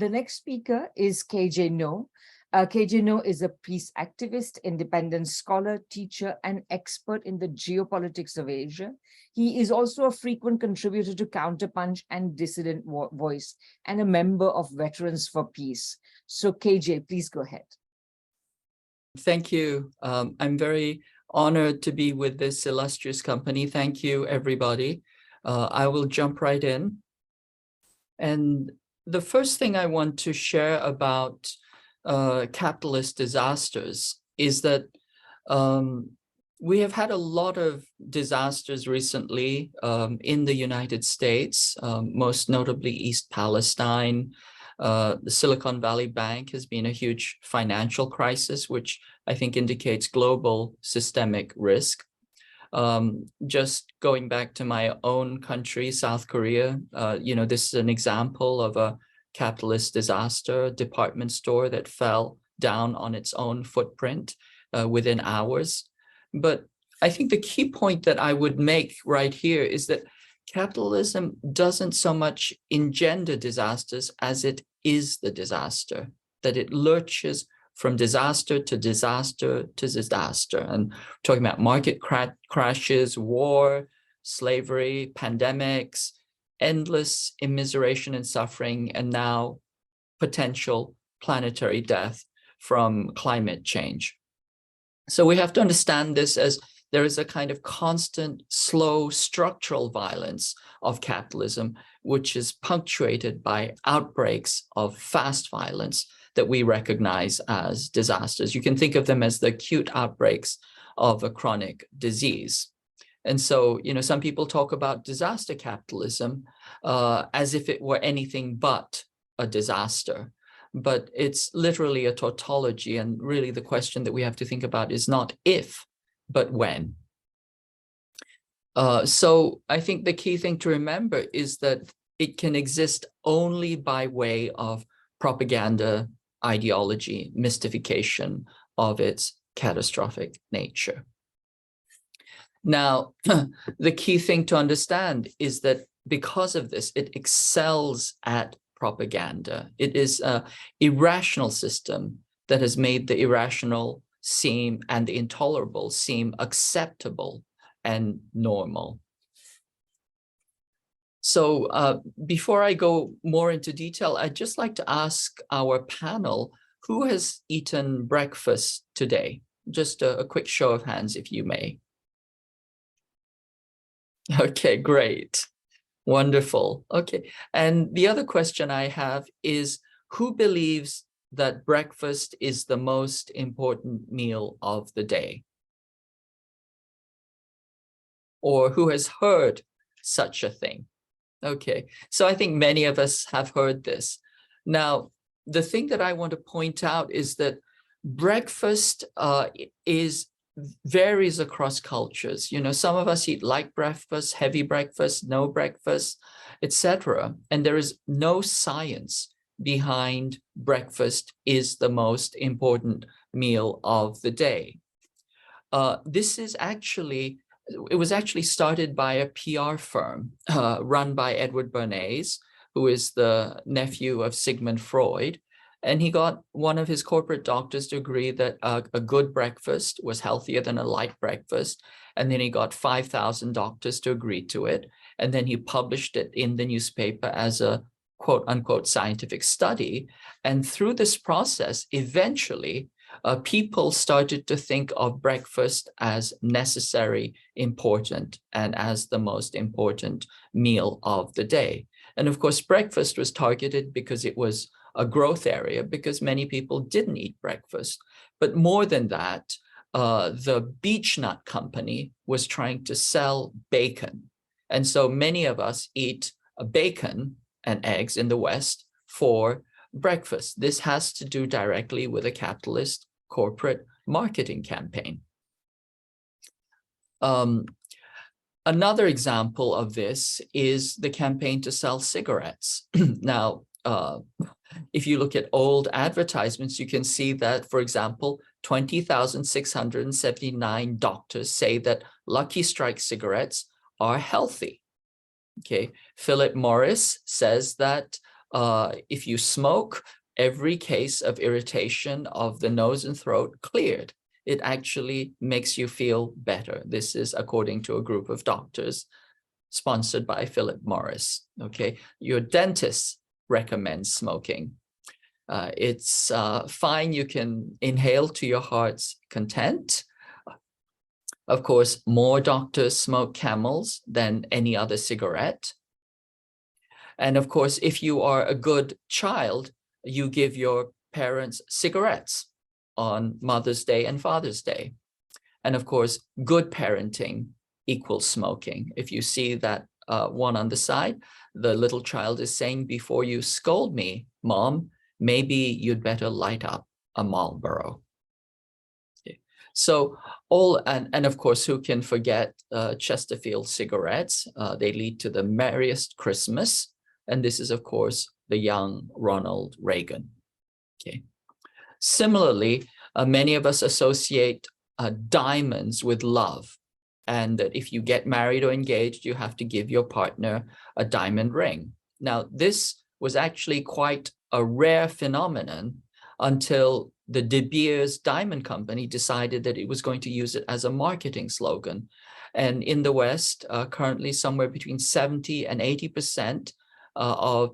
The next speaker is KJ No. KJ No is a peace activist, independent scholar, teacher, and expert in the geopolitics of Asia. He is also a frequent contributor to CounterPunch and Dissident Voice, and a member of Veterans for Peace. So KJ, please go ahead. Thank you. I'm very honored to be with this illustrious company. Thank you, everybody. I will jump right in. And the first thing I want to share about capitalist disasters is that we have had a lot of disasters recently in the United States, most notably East Palestine. The Silicon Valley Bank has been a huge financial crisis, which I think indicates global systemic risk. Just going back to my own country, South Korea, this is an example of a capitalist disaster, a department store that fell down on its own footprint within hours. But I think the key point that I would make right here is that capitalism doesn't so much engender disasters as it is the disaster, that it lurches from disaster to disaster to disaster. And we're talking about market crashes, war, slavery, pandemics, endless immiseration and suffering, and now potential planetary death from climate change. So we have to understand this as there is a kind of constant, slow, structural violence of capitalism, which is punctuated by outbreaks of fast violence that we recognize as disasters. You can think of them as the acute outbreaks of a chronic disease. And so, some people talk about disaster capitalism as if it were anything but a disaster. But it's literally a tautology. And really the question that we have to think about is not if, but when. So I think the key thing to remember is that it can exist only by way of propaganda, ideology, mystification of its catastrophic nature. Now, the key thing to understand is that because of this, it excels at propaganda. It is an irrational system that has made the irrational seem and the intolerable seem acceptable and normal. So before I go more into detail, I'd just like to ask our panel, who has eaten breakfast today? Just a quick show of hands, if you may. Okay, great. Wonderful. Okay. And the other question I have is, who believes that breakfast is the most important meal of the day? Or who has heard such a thing? Okay, so I think many of us have heard this. Now, the thing that I want to point out is that breakfast varies across cultures. Some of us eat light breakfast, heavy breakfast, no breakfast, etc. And there is no science behind breakfast is the most important meal of the day. It was actually started by a PR firm run by Edward Bernays, who is the nephew of Sigmund Freud. And he got one of his corporate doctors to agree that a good breakfast was healthier than a light breakfast. And then he got 5,000 doctors to agree to it. And then he published it in the newspaper as a quote unquote scientific study. And through this process, eventually, people started to think of breakfast as necessary, important, and as the most important meal of the day. And of course, breakfast was targeted because it was a growth area, because many people didn't eat breakfast. But more than that, the beech nut company was trying to sell bacon. And so many of us eat bacon and eggs in the West for breakfast. This has to do directly with a capitalist corporate marketing campaign. Another example of this is the campaign to sell cigarettes. Now, if you look at old advertisements, you can see that, for example, 20,679 doctors say that Lucky Strike cigarettes are healthy. Okay, Philip Morris says that if you smoke, every case of irritation of the nose and throat cleared. It actually makes you feel better. This is according to a group of doctors sponsored by Philip Morris. Okay, your dentist recommends smoking. It's fine, you can inhale to your heart's content. Of course, more doctors smoke Camels than any other cigarette. And of course, if you are a good child, you give your parents cigarettes on Mother's Day and Father's Day. And of course, good parenting equals smoking. If you see that one on the side, the little child is saying, before you scold me, Mom, maybe you'd better light up a Marlboro. Okay. So and of course, who can forget Chesterfield cigarettes? They lead to the merriest Christmas. And this is, of course, the young Ronald Reagan. Okay. Similarly, many of us associate diamonds with love, and that if you get married or engaged, you have to give your partner a diamond ring. Now, this was actually quite a rare phenomenon until the De Beers Diamond Company decided that it was going to use it as a marketing slogan. And in the West, currently somewhere between 70 and 80% of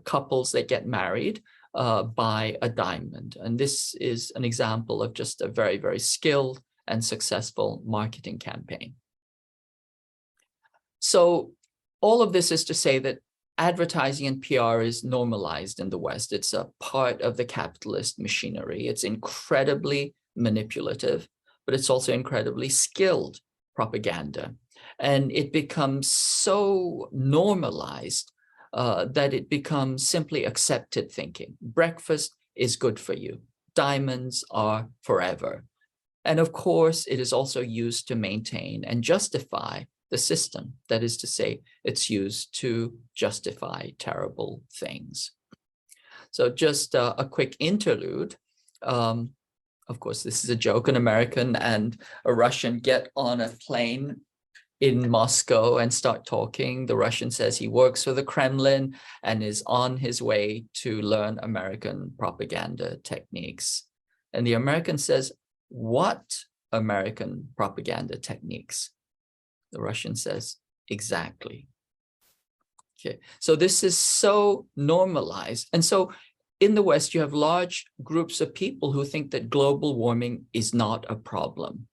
couples that get married buy a diamond. And this is an example of just a very, very skilled and successful marketing campaign. So all of this is to say that advertising and PR is normalized in the West. It's a part of the capitalist machinery. It's incredibly manipulative, but it's also incredibly skilled propaganda. And it becomes so normalized that it becomes simply accepted thinking. Breakfast is good for you. Diamonds are forever. And of course, it is also used to maintain and justify the system. That is to say, it's used to justify terrible things. So just a quick interlude. Of course, this is a joke. An American and a Russian get on a plane in Moscow and start talking. The Russian says he works for the Kremlin and is on his way to learn American propaganda techniques. And the American says, "What American propaganda techniques?" The Russian says, "Exactly." Okay, so this is so normalized. And so in the West, you have large groups of people who think that global warming is not a problem.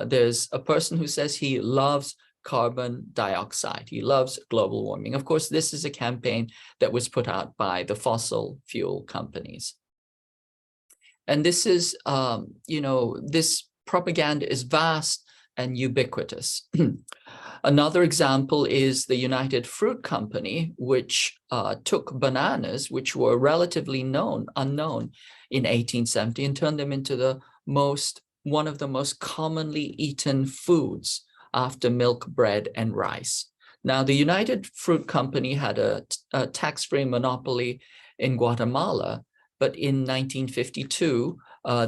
There's a person who says he loves carbon dioxide. He loves global warming. Of course, this is a campaign that was put out by the fossil fuel companies. And this is, this propaganda is vast and ubiquitous. Another example is the United Fruit Company, which took bananas, which were relatively unknown in 1870, and turned them into one of the most commonly eaten foods after milk, bread, and rice. Now, the United Fruit Company had a tax-free monopoly in Guatemala, but in 1952,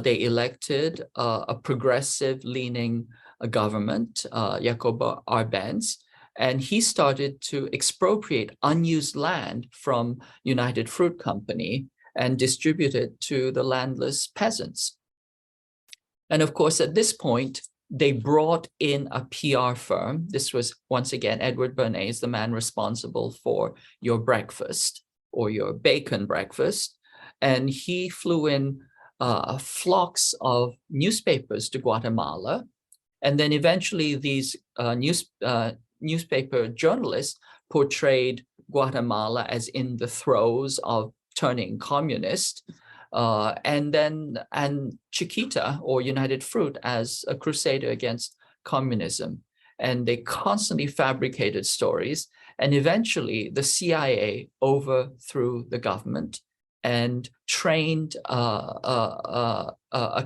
they elected a progressive-leaning government, Jacobo Arbenz, and he started to expropriate unused land from United Fruit Company and distribute it to the landless peasants. And of course, at this point, they brought in a PR firm. This was, once again, Edward Bernays, the man responsible for your breakfast or your bacon breakfast. And he flew in flocks of newspapers to Guatemala. And then eventually these newspaper journalists portrayed Guatemala as in the throes of turning communist, and Chiquita, or United Fruit, as a crusader against communism. And they constantly fabricated stories. And eventually the CIA overthrew the government and trained a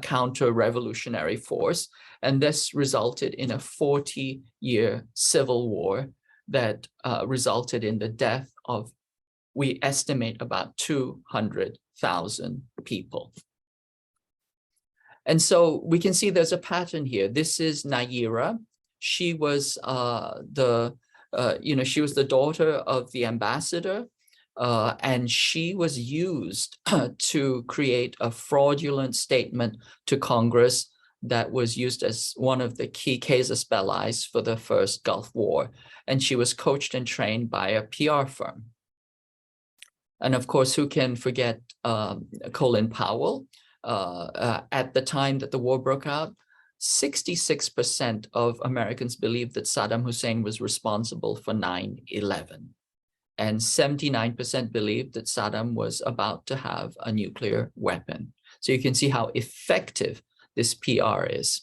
counter-revolutionary force. And this resulted in a 40-year civil war that resulted in the death of, we estimate, about 200,000 people. And so we can see there's a pattern here. This is Nayira. She was she was the daughter of the ambassador and she was used to create a fraudulent statement to Congress that was used as one of the key casus belli for the first Gulf War. And she was coached and trained by a PR firm. And of course, who can forget Colin Powell? At the time that the war broke out, 66% of Americans believed that Saddam Hussein was responsible for 9/11. And 79% believed that Saddam was about to have a nuclear weapon. So you can see how effective this PR is.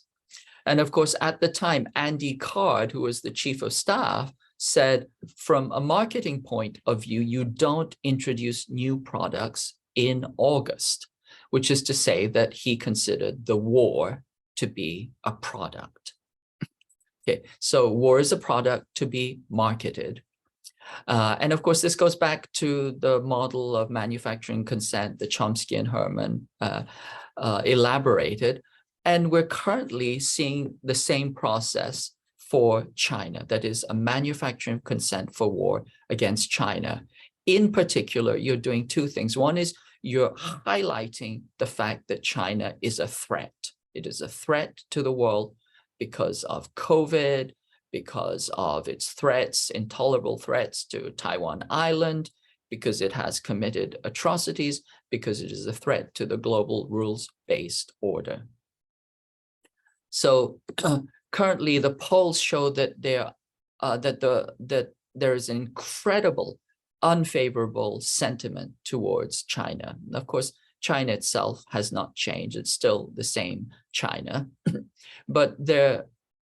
And of course, at the time, Andy Card, who was the chief of staff, said, from a marketing point of view, you don't introduce new products in August, which is to say that he considered the war to be a product. Okay, so war is a product to be marketed. And of course, this goes back to the model of manufacturing consent that Chomsky and Herman elaborated. And we're currently seeing the same process for China, that is a manufacturing consent for war against China. In particular, you're doing two things. One is you're highlighting the fact that China is a threat. It is a threat to the world because of COVID, because of its threats, intolerable threats to Taiwan Island, because it has committed atrocities, because it is a threat to the global rules-based order. So currently, the polls show that there is an incredible unfavorable sentiment towards China. And of course, China itself has not changed. It's still the same China. But there are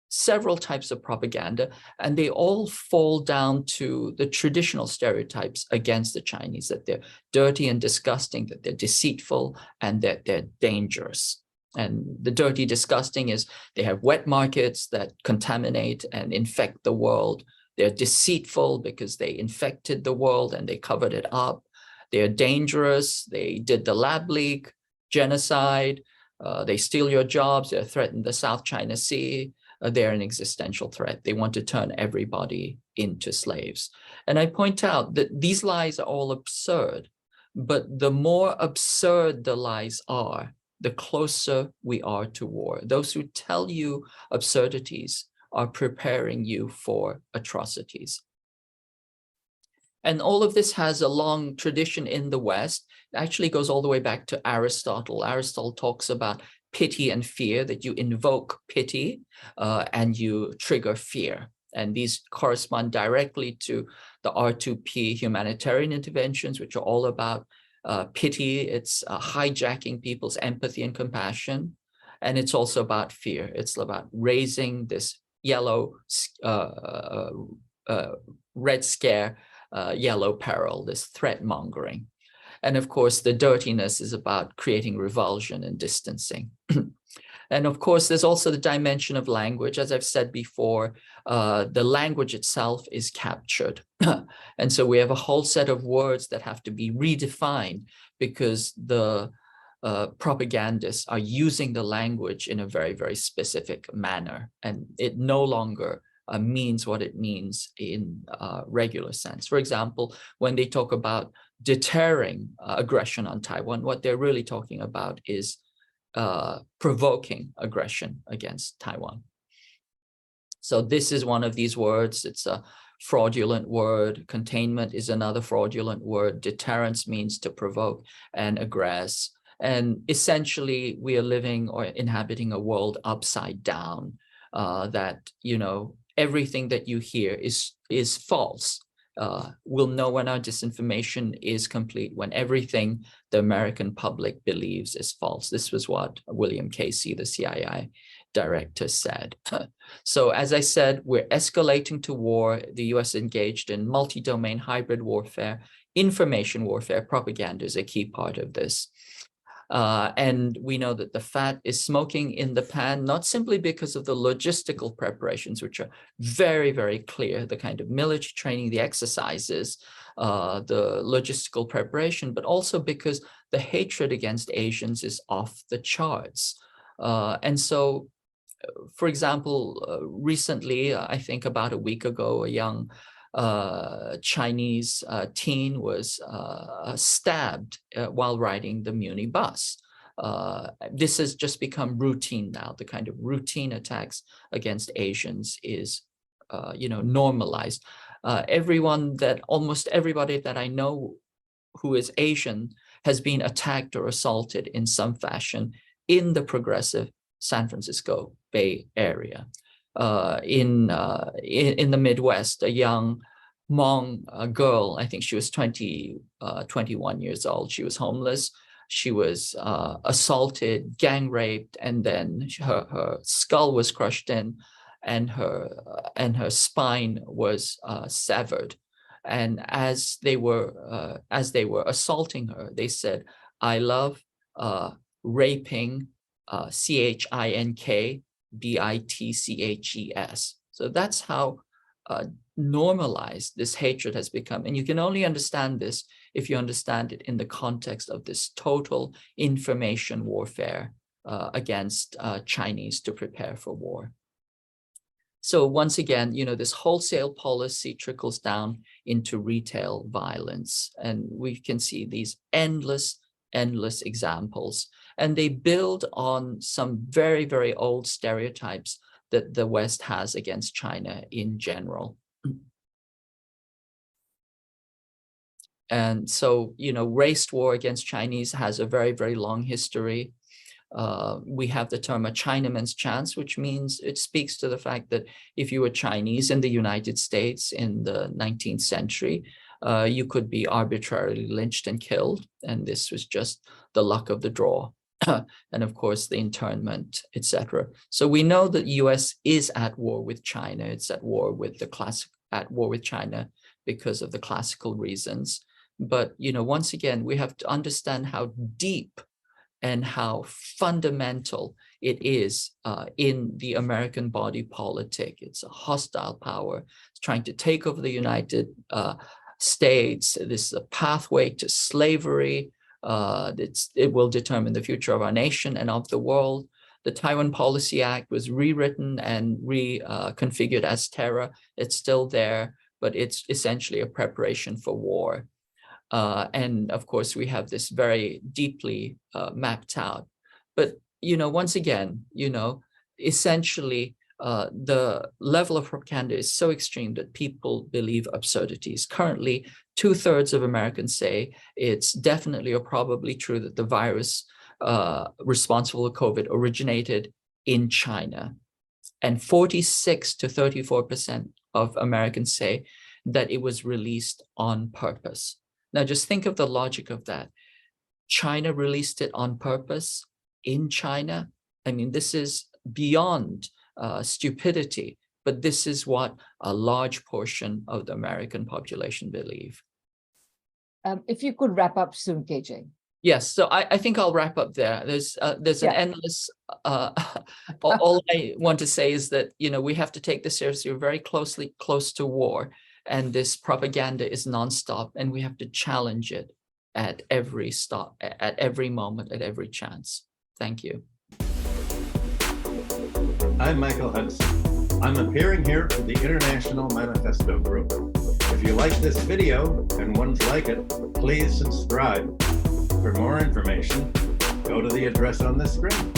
several types of propaganda, and they all fall down to the traditional stereotypes against the Chinese, that they're dirty and disgusting, that they're deceitful, and that they're dangerous. And the dirty, disgusting is they have wet markets that contaminate and infect the world. They're deceitful because they infected the world and they covered it up. They're dangerous. They did the lab leak, genocide. They steal your jobs. They threaten the South China Sea. They're an existential threat. They want to turn everybody into slaves. And I point out that these lies are all absurd, but the more absurd the lies are, the closer we are to war. Those who tell you absurdities are preparing you for atrocities. And all of this has a long tradition in the West. It actually goes all the way back to Aristotle. Aristotle talks about pity and fear, that you invoke pity and you trigger fear. And these correspond directly to the R2P humanitarian interventions, which are all about pity. It's hijacking people's empathy and compassion. And it's also about fear. It's about raising this yellow, red scare, yellow peril, this threat mongering. And of course, the dirtiness is about creating revulsion and distancing. And of course, there's also the dimension of language. As I've said before, the language itself is captured. And so we have a whole set of words that have to be redefined because the propagandists are using the language in a very, very specific manner. And it no longer means what it means in regular sense. For example, when they talk about deterring aggression on Taiwan, what they're really talking about is provoking aggression against Taiwan. So this is one of these words. It's a fraudulent word. Containment is another fraudulent word. Deterrence means to provoke and aggress. And essentially, we are living or inhabiting a world upside down, that, you know, everything that you hear is false. We'll know when our disinformation is complete, when everything the American public believes is false. This was what William Casey, the CIA director, said. So as I said, we're escalating to war. The US engaged in multi-domain hybrid warfare, information warfare. Propaganda is a key part of this. And we know that the fat is smoking in the pan, not simply because of the logistical preparations, which are very, very clear, the kind of military training, the exercises, the logistical preparation, but also because the hatred against Asians is off the charts. And so, for example, recently, I think about a week ago, a young Chinese teen was stabbed while riding the Muni bus. This has just become routine now. The kind of routine attacks against Asians is, normalized. Almost everybody that I know who is Asian has been attacked or assaulted in some fashion in the progressive San Francisco Bay Area. In the Midwest, a young Hmong girl, I think she was 21 years old. She was homeless. She was assaulted, gang raped, and then her skull was crushed in, and her spine was severed. And as they were assaulting her, they said, "I love raping CHINK BITCHES." So that's how normalized this hatred has become. And you can only understand this if you understand it in the context of this total information warfare against Chinese to prepare for war. So once again, this wholesale policy trickles down into retail violence. And we can see these endless examples. And they build on some very, very old stereotypes that the West has against China in general. And so, race war against Chinese has a very, very long history. We have the term a Chinaman's chance, which means it speaks to the fact that if you were Chinese in the United States in the 19th century, you could be arbitrarily lynched and killed. And this was just the luck of the draw. And of course, the internment, etc. So we know that the US is at war with China. It's at war with China because of the classical reasons. But, once again, we have to understand how deep and how fundamental it is in the American body politic. It's a hostile power. It's trying to take over the United States. This is a pathway to slavery. It will determine the future of our nation and of the world. The Taiwan Policy Act was rewritten and reconfigured as terror. It's still there, but it's essentially a preparation for war. And of course, we have this very deeply mapped out. But, once again, essentially, the level of propaganda is so extreme that people believe absurdities. Currently, 2/3 of Americans say it's definitely or probably true that the virus responsible for COVID originated in China. And 46 to 34% of Americans say that it was released on purpose. Now, just think of the logic of that. China released it on purpose in China. I mean, this is beyond stupidity, but this is what a large portion of the American population believe. If you could wrap up soon, KJ. Yes, so I think I'll wrap up there. There's an endless, all I want to say is that, we have to take this seriously. We're very close to war, and this propaganda is nonstop, and we have to challenge it at every stop, at every moment, at every chance. Thank you. I'm Michael Hudson. I'm appearing here for the International Manifesto Group. If you like this video and ones like it, please subscribe. For more information, go to the address on the screen.